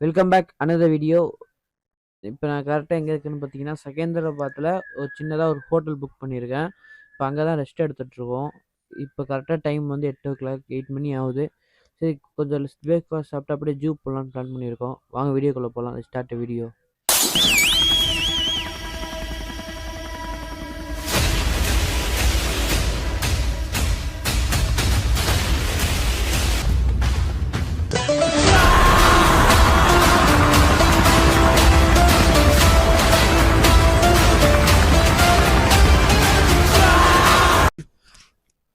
Welcome back another video. இப்போ நான் கரெக்டாக எங்கே இருக்குன்னு பார்த்தீங்கன்னா, செகந்திராபாத்தில் ஒரு சின்னதாக ஒரு ஹோட்டல் புக் பண்ணியிருக்கேன். இப்போ அங்கே தான் ரெஸ்ட் எடுத்துகிட்ருக்கோம். இப்போ கரெக்டாக டைம் வந்து 8:00 8 மணி ஆகுது. சரி, கொஞ்சம் பிரேக்ஃபாஸ்ட் சாப்பிட்டு அப்படியே ஜூ போகலான்னு பிளான் பண்ணியிருக்கோம். வாங்க வீடியோக்குள்ளே போகலாம். Start video.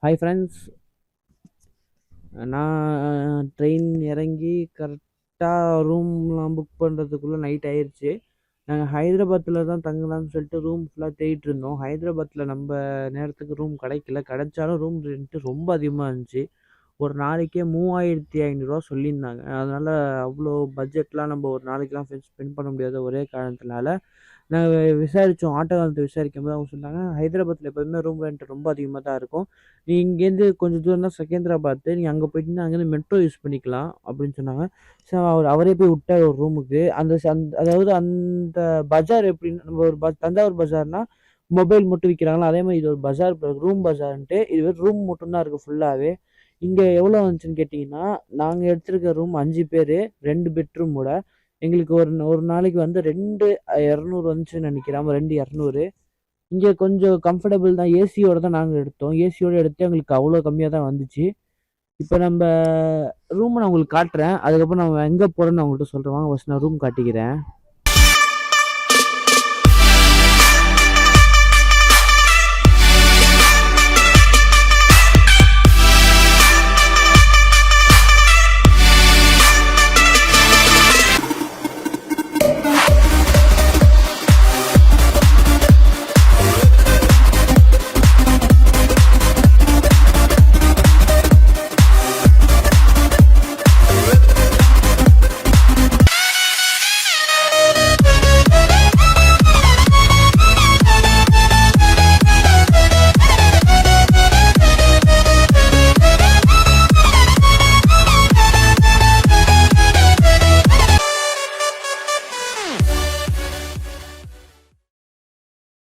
ஹாய் ஃப்ரெண்ட்ஸ், நான் ட்ரெயின் இறங்கி கரெக்டாக ரூம்லாம் புக் பண்ணுறதுக்குள்ளே நைட் ஆயிடுச்சு. நாங்கள் ஹைதராபாத்தில் தான் தங்கலாம்னு சொல்லிட்டு ரூம் ஃபுல்லாக தேடிட்டு இருந்தோம். ஹைதராபாத்தில் நம்ம நேரத்துக்கு ரூம் கிடைக்கல. கிடைச்சாலும் ரூம் ரெண்ட்டு ரொம்ப அதிகமாக இருந்துச்சு. ஒரு நாளைக்கே 3500 சொல்லியிருந்தாங்க. அதனால் அவ்வளோ பட்ஜெட்லாம் நம்ம ஒரு நாளைக்கெலாம் ஸ்பெண்ட் பண்ண முடியாத ஒரே காரணத்தினால நாங்கள் விசாரித்தோம். ஆட்டோக்காரத்தை விசாரிக்கும்போது அவங்க சொன்னாங்க, ஹைதராபாத்தில் எப்போதுமே ரூம் ரெண்ட் ரொம்ப அதிகமாக தான் இருக்கும். நீ இங்கேருந்து கொஞ்சம் தூரம் தான் செகந்திராபாத், நீங்கள் அங்கே போயிட்டீங்கன்னா அங்கேருந்து மெட்ரோ யூஸ் பண்ணிக்கலாம் அப்படின்னு சொன்னாங்க. ஸோ அவரே போய் விட்டார் ஒரு ரூமுக்கு. அதாவது அந்த பஜார் எப்படின்னு, நம்ம ஒரு தஞ்சாவூர் பஜார்னா மொபைல் மட்டும் விற்கிறாங்களா, அதே மாதிரி இது ஒரு பஜார், ரூம் பஜார்ன்ட்டு. இது ரூம் மட்டும்தான் இருக்குது ஃபுல்லாகவே. இங்கே எவ்வளோ வந்துச்சுன்னு கேட்டிங்கன்னா, நாங்கள் எடுத்துருக்க ரூம் 5 பேர், 2 பெட்ரூமோட எங்களுக்கு ஒரு நாளைக்கு வந்து 2,200 வந்துச்சுன்னு நினைக்கிறேன். 2,200. இங்கே கொஞ்சம் கம்ஃபர்டபுள் தான். ஏசியோட தான் நாங்கள் எடுத்தோம். ஏசியோடு எடுத்து எங்களுக்கு அவ்வளோ கம்மியாக தான் வந்துச்சு. இப்போ நம்ம ரூமை நான் உங்களுக்கு காட்டுறேன். அதுக்கப்புறம் நம்ம எங்கே போகிறோன்னு நான் உங்கள்கிட்ட சொல்கிறேன். வாங்க ஃபஸ்ட் நான் ரூம் காட்டிக்கிறேன்.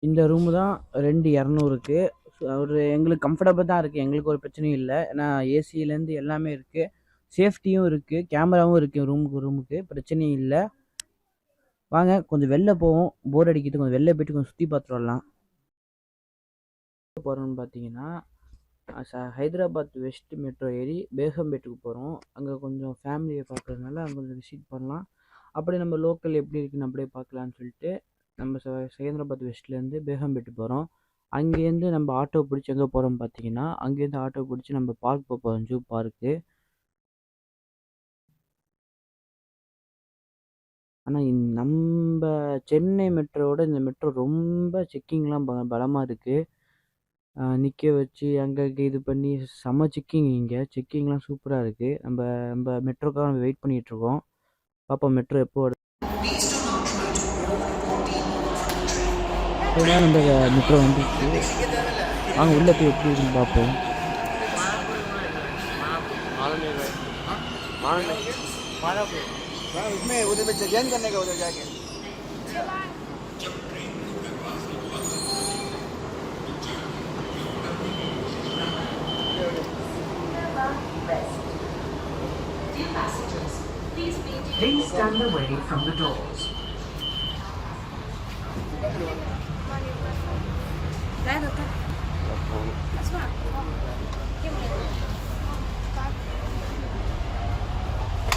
இந்த ரூமு தான் 2,200க்கு. ஒரு எங்களுக்கு கம்ஃபர்டபுள் தான் இருக்குது. எங்களுக்கு ஒரு பிரச்சனையும் இல்லை. ஏன்னா ஏசிலேருந்து எல்லாமே இருக்குது, சேஃப்டியும் இருக்குது, கேமராவும் இருக்குது. ரூமுக்கு பிரச்சனையும் இல்லை. வாங்க கொஞ்சம் வெளில போவோம். போர் அடிக்கிட்டு கொஞ்சம் வெளில போய்ட்டு கொஞ்சம் சுற்றி பார்த்துட்டு வரலாம். போகிறோம்னு பார்த்தீங்கன்னா, ஹைதராபாத் வெஸ்ட் மெட்ரோ ஏறி பேகம்பேட்டுக்கு போகிறோம். அங்கே கொஞ்சம் ஃபேமிலியை பார்க்குறதுனால அங்கே கொஞ்சம் விசிட் பண்ணலாம். அப்படியே நம்ம லோக்கல் எப்படி இருக்குன்னு அப்படியே பார்க்கலான்னு சொல்லிட்டு நம்ம செகந்திராபாத் வெஸ்ட்லேருந்து பேகம்பேட்டு போகிறோம். அங்கேருந்து நம்ம ஆட்டோ பிடிச்சி எங்கே போகிறோம்னு பார்த்தீங்கன்னா, அங்கேருந்து ஆட்டோ பிடிச்சி நம்ம பார்க் போகிறோம், ஜூ பார்க்கு. ஆனால் நம்ம சென்னை மெட்ரோவோட இந்த மெட்ரோ ரொம்ப செக்கிங்லாம் பலமாக இருக்குது. நிற்க வச்சு அங்கே இது பண்ணி செம்ம செக்கிங். இங்கே செக்கிங்லாம் சூப்பராக இருக்குது. நம்ம மெட்ரோக்காக நம்ம வெயிட் பண்ணிகிட்ருக்கோம். பார்ப்போம் மெட்ரோ எப்போ வருது. நம்ம மெட்ரோ வந்துச்சு. வாங்க உள்ளே போய் எப்படி இருக்குன்னு பார்ப்போம். Please stand away from the doors.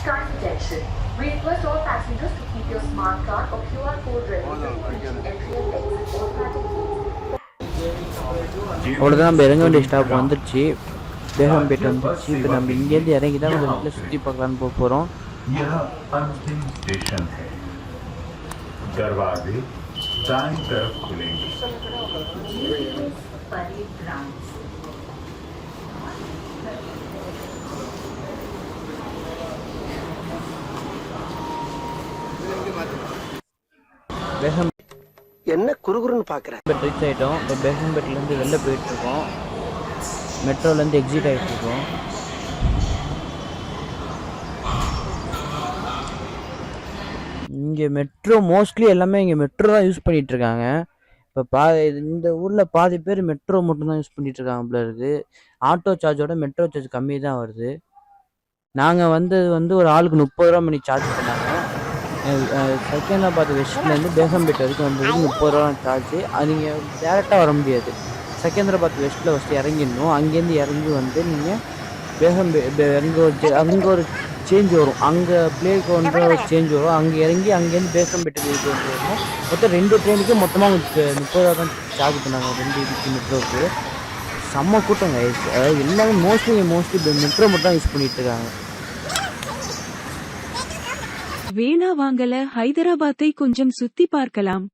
Kind attention. We request all passengers to keep your smart card or QR code ready to entry and exit automatically. அவ்வளோதான், நம்ம இறங்க வேண்டிய ஸ்டாப் வந்துடுச்சு. பேகம்பேட் வந்துடுச்சு. இப்போ நம்ம இங்கேருந்து இறங்கி தான் கொஞ்சம் வீட்டில் சுற்றி பார்க்கலான்னு போகிறோம். यह अंतिम स्टेशन है. दरवाजे दाईं तरफ खुलेंगे. என்ன குறுகுறுன்னு பார்க்குறேன். ரீச் ஆகிட்டோம். இப்போ பேகம்பேட்லேருந்து வெளில போயிட்டுருக்கோம். மெட்ரோலேருந்து எக்ஸிட் ஆகிட்ருக்கோம். இங்கே மெட்ரோ மோஸ்ட்லி எல்லாமே இங்கே மெட்ரோ தான் யூஸ் பண்ணிட்டு இருக்காங்க. இப்போ இந்த ஊரில் பாதி பேர் மெட்ரோ மட்டும்தான் யூஸ் பண்ணிட்டு இருக்காங்க போல இருக்குது. ஆட்டோ சார்ஜோட மெட்ரோ சார்ஜ் கம்மி தான் வருது. நாங்கள் வந்தது ஒரு ஆளுக்கு 30 ரூபா மணி சார்ஜ் பண்ணாங்க. செகந்திராபாத் வெஸ்ட்லேருந்து பேகம்பேட் வரைக்கும் வந்ததுக்கு 30 ரூபா சார்ஜ். அது நீங்கள் டேரெக்டாக வர முடியாது. செகந்திராபாத் வெஸ்ட்டில் ஃபஸ்ட்டு இறங்கிடணும். அங்கேருந்து இறங்கி வந்து நீங்கள் அங்கே ஒரு சேஞ்ச் வரும். அங்கே ப்ளே கவுண்டர் ஒரு சேஞ்ச் வரும். அங்கே இறங்கி அங்கேருந்து பேகம்பேட்டுக்கு இது வரணும். மொத்தம் 2 ட்ரெயினுக்கு மொத்தமாக உங்களுக்கு 30 ரூபா தான் சார்ஜ் பண்ணாங்க. 2 இதுக்கு மெட்ரோவுக்கு. செம்ம கூட்டம் ஆயிடுச்சு. அதாவது எல்லாமே மோஸ்ட்லி மெட்ரோ மட்டும் தான் யூஸ் பண்ணிட்டு இருக்காங்க. வேணா வாங்கல, ஹைதராபாத்தை கொஞ்சம் சுத்தி பார்க்கலாம்.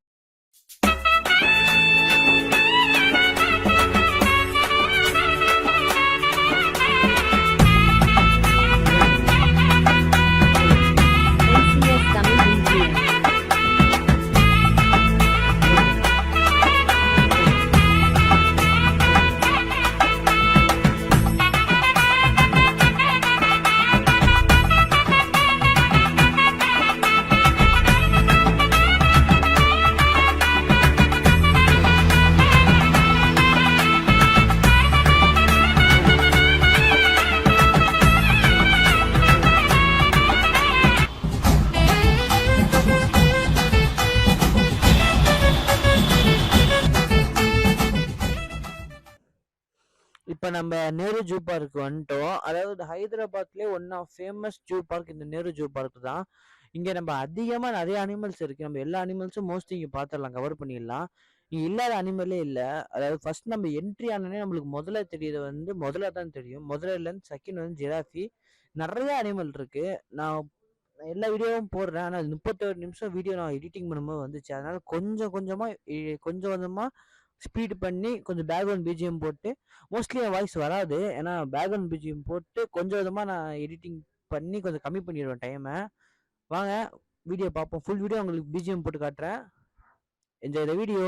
இப்போ நம்ம நேரு ஜூ பார்க் வந்துட்டோம். அதாவது ஹைதராபாத்லேயே one of famous zoo park இந்த நேரு ஜூ பார்க் தான். இங்கே நம்ம அதிகமாக நிறைய அனிமல்ஸ் இருக்குது. நம்ம எல்லா அனிமல்ஸும் மோஸ்ட்லி இங்கே பார்த்துடலாம், கவர் பண்ணிடலாம். இங்கே இல்லாத அனிமலே இல்லை. அதாவது ஃபர்ஸ்ட் நம்ம என்ட்ரி ஆனோடனே நம்மளுக்கு முதல்ல தெரியுது முதல்ல தான் தெரியும். முதல்லேருந்து செகண்ட் வந்து ஜிராஃபி. நிறைய அனிமல் இருக்குது. நான் எல்லா வீடியோவும் போடுறேன். ஆனால் 31 நிமிஷம் வீடியோ நான் எடிட்டிங் பண்ணும்போது வந்துச்சு. அதனால் கொஞ்சம் கொஞ்சமாக ஸ்பீட் பண்ணி கொஞ்சம் பேக்ரவுண்ட் பிஜிஎம் போட்டு, மோஸ்ட்லி என் வாய்ஸ் வராது. ஏன்னா பேக்ரவுண்ட் பிஜிஎம் போட்டு கொஞ்சம் விதமாக நான் எடிட்டிங் பண்ணி கொஞ்சம் கம்மி பண்ணிடுவேன் டைமை. வாங்க வீடியோ பார்ப்போம். ஃபுல் வீடியோ உங்களுக்கு பிஜிஎம் போட்டு காட்டுறேன். Enjoy the video.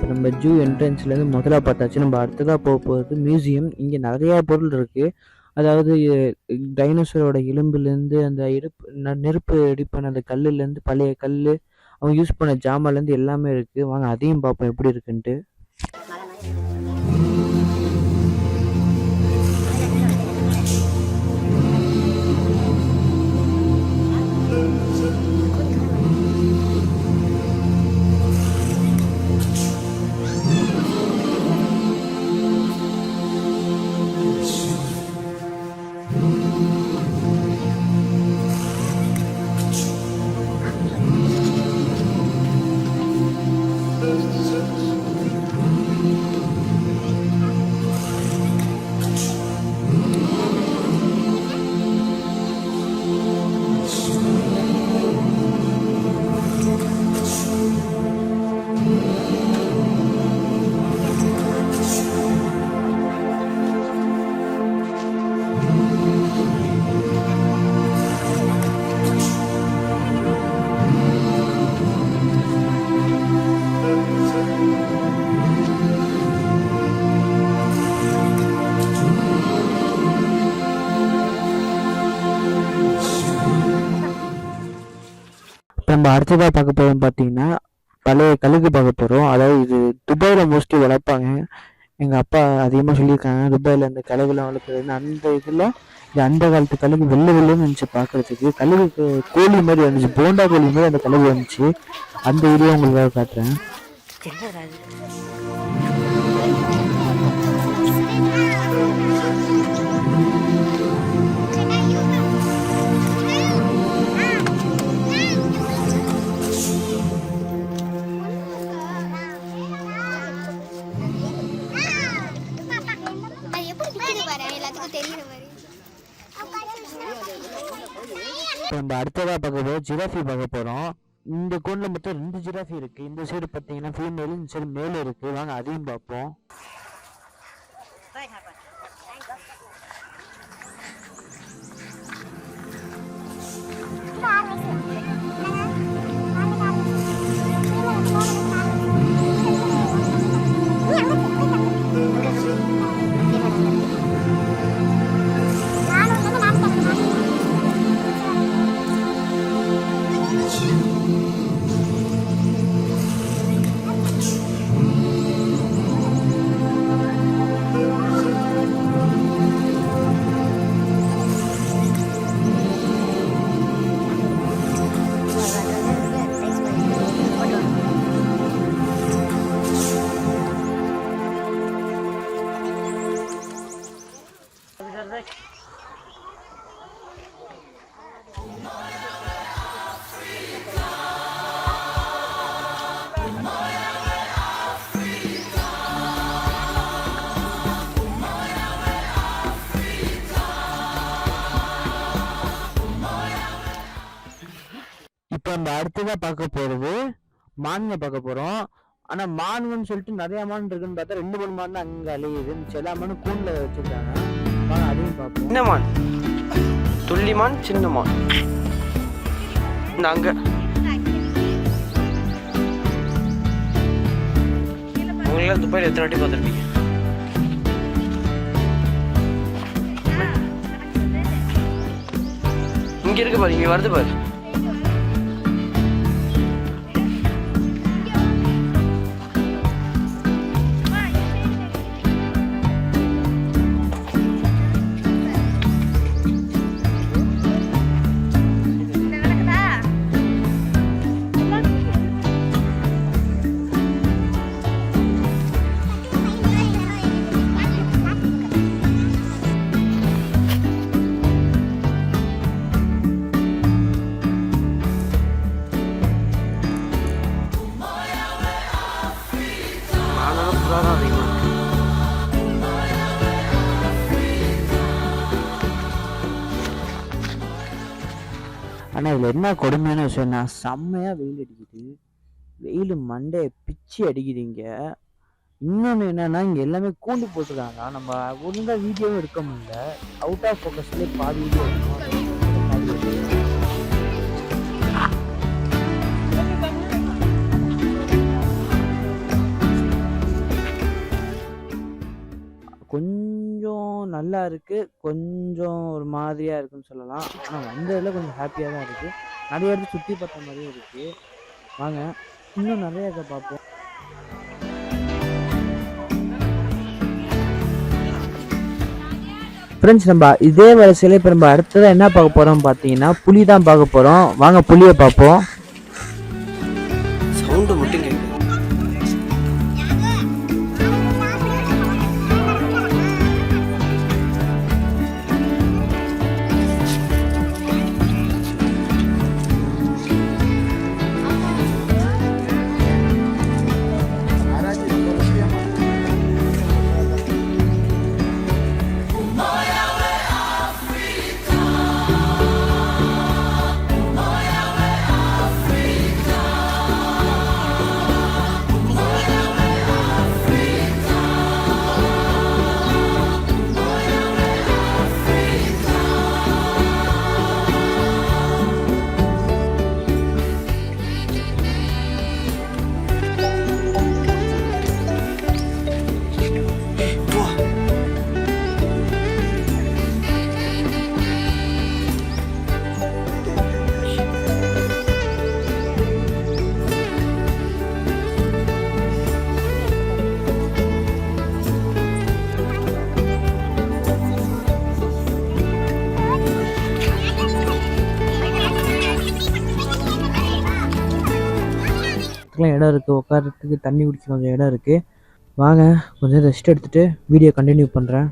நம்ம ஜூ என்ட்ரன்ஸ்லேருந்து முதல்ல பார்த்தாச்சு. நம்ம அடுத்ததாக போகிறது மியூசியம். இங்கே நிறையா பொருள் இருக்குது. அதாவது டைனோசரோட எலும்புலேருந்து அந்த நெருப்பு ரெடி பண்ண அந்த கல்லுலேருந்து பழைய கல், அவங்க யூஸ் பண்ண ஜாமான்லேருந்து எல்லாமே இருக்குது. வாங்க அதையும் பார்ப்போம் எப்படி இருக்குன்ட்டு. இப்போ நம்ம அடுத்ததாக பார்க்க போகிறோம் பார்த்தீங்கன்னா பழைய கழுகு பார்க்க போகிறோம். அதாவது இது துபாயில் மோஸ்ட்லி வளர்ப்பாங்க. எங்கள் அப்பா அதிகமாக சொல்லியிருக்காங்க துபாயில் அந்த கழுகுலாம் வளர்க்குறதுன்னு. அந்த இதில் இது அந்த காலத்து கழுகு வெள்ளை வெள்ளைன்னு இருந்துச்சு பார்க்குறதுக்கு. கழுகுக்கு கோழி மாதிரி வந்துச்சு, போண்டா கோழி மாதிரி அந்த கழுகு வந்துச்சு. அந்த வீடியோ உங்களுக்காக காட்டுறேன். இப்போ நம்ம அடுத்ததாக பார்க்க போகிறோம் ஜிராஃபி பார்க்க போகிறோம். இந்த கோனில் மொத்தம் 2 ஜிராஃபி இருக்குது. இந்த சைடு பார்த்தீங்கன்னா ஃபீமேலு, இந்த சைடு மேலே இருக்குது. வாங்க அதையும் பார்ப்போம். இப்போ நம்ம அடுத்ததாக பார்க்க போகிறது மான்களை பார்க்க போகிறோம். ஆனால் மான்கள்னு சொல்லிட்டு நிறையா மான் இருக்குன்னு பார்த்தா 2-3 மான் தான் அங்கே அலையுது. எல்லா மானும் கூண்டில் வச்சுருக்காங்க. வாங்க அதையும் பார்ப்போம். சின்ன மான், துள்ளி மான், சின்ன மான். இந்த அங்கே உங்களெல்லாம் துபாயில் எத்தனை வாட்டி பார்த்துருப்பீங்க? இங்கே இருக்கு பாரு, இங்கே வருது பாரு. ஆனால் இதில் என்ன கொடுமையான விஷயம்னா செம்மையாக வெயில் அடிக்குது. வெயில் மண்டையை பிச்சு அடிக்குது இங்கே. இன்னொன்று என்னன்னா இங்கே எல்லாமே கூண்டு போட்டுருக்காங்க. நம்ம ஒழுங்காக வீடியோவும் எடுக்க முடியல. அவுட் ஆஃப் ஃபோக்கஸ்லேயே பாதி வீடியோ எடுக்கணும். கொஞ்சம் நல்லா இருக்குது, கொஞ்சம் ஒரு மாதிரியாக இருக்குன்னு சொல்லலாம். ஆனால் வந்ததில் கொஞ்சம் ஹாப்பியாக தான் இருக்குது. நிறைய இடத்துல சுற்றி பார்த்த மாதிரியும் இருக்குது. வாங்க இன்னும் நிறைய பார்ப்போம். ஃப்ரெண்ட்ஸ், நம்ம இதே வரிசையில் இப்போ நம்ம அடுத்ததாக என்ன பார்க்க போகிறோம் பார்த்தீங்கன்னா புலி தான் பார்க்க போகிறோம். வாங்க புலியை பார்ப்போம். சவுண்டு மட்டும் கேட்குது. இடம் இருக்குது, உட்காரத்துக்கு தண்ணி குடிக்க கொஞ்சம் இடம் இருக்குது. வாங்க கொஞ்சம் ரெஸ்ட் எடுத்துகிட்டு வீடியோ கண்டினியூ பண்ணுறேன்.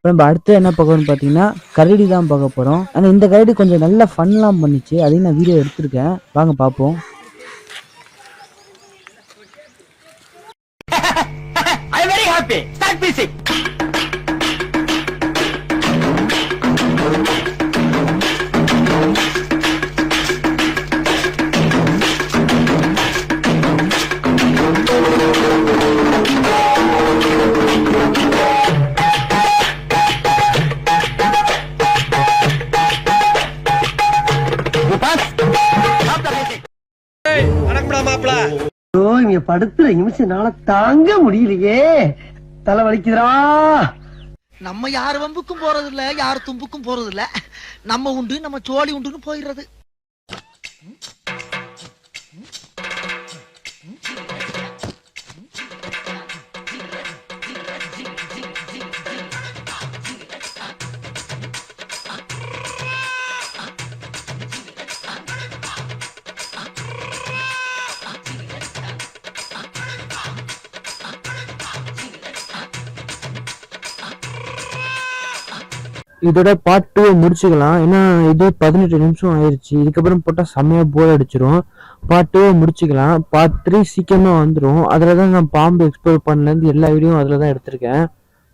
நம்ம அடுத்து என்ன பார்க்கணும்னு பார்த்தீங்கன்னா கரடி தான் பார்க்க போகிறோம். ஆனால் இந்த கரடி கொஞ்சம் நல்லா ஃபன்லாம் பண்ணிச்சு, அதையும் நான் வீடியோ எடுத்திருக்கேன். வாங்க பார்ப்போம். படுத்துற நிமிஷம்னால தாங்க முடியலையே, தலை வலிக்குதுடா. நம்ம யார் வம்புக்கும் போறது இல்ல, யார் தும்புக்கும் போறது இல்ல. நம்ம உண்டு, நம்ம சோழி உண்டுன்னு போயிடுறது. இதோட பார்ட் 2 முடிச்சுக்கலாம். ஏன்னா இது 18 நிமிஷம் ஆயிடுச்சு. இதுக்கப்புறம் போட்டால் செம்மையாக போர் அடிச்சிடும். பார்ட் 2 முடிச்சுக்கலாம். பார்ட் 3 சீக்கிரமாக வந்துடும். அதில் தான் நான் பாம்பு எக்ஸ்ப்ளோர் பண்ணலேருந்து எல்லா வீடியோவும் அதில் தான் எடுத்திருக்கேன்.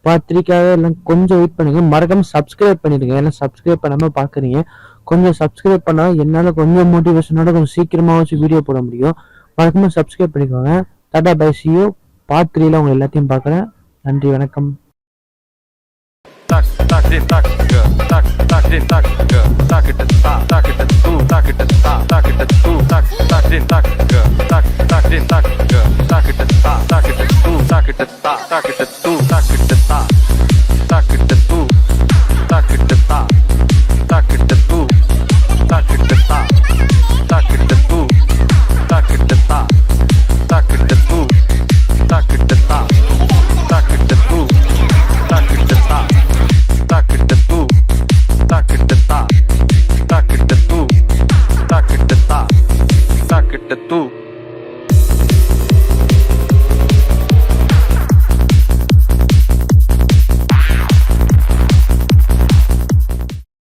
பார்ட் 3க்காக எல்லாம் கொஞ்சம் வெயிட் பண்ணுங்க. மறக்காமல் சப்ஸ்கிரைப் பண்ணிடுங்க. எல்லாம் சப்ஸ்கிரைப் பண்ணாமல் பார்க்குறீங்க. கொஞ்சம் சப்ஸ்கிரைப் பண்ணால் என்னால் கொஞ்சம் மோட்டிவேஷனோட கொஞ்சம் சீக்கிரமாக வச்சு வீடியோ போட முடியும். மறக்காமல் சப்ஸ்கிரைப் பண்ணிக்கோங்க. Tata bye, see you. Part 3ல உங்களை எல்லாத்தையும் பார்க்குறேன். நன்றி, வணக்கம். tak din tak din tak it tak it tu tak it tak it tu tak din tak din tak it tu tak it tu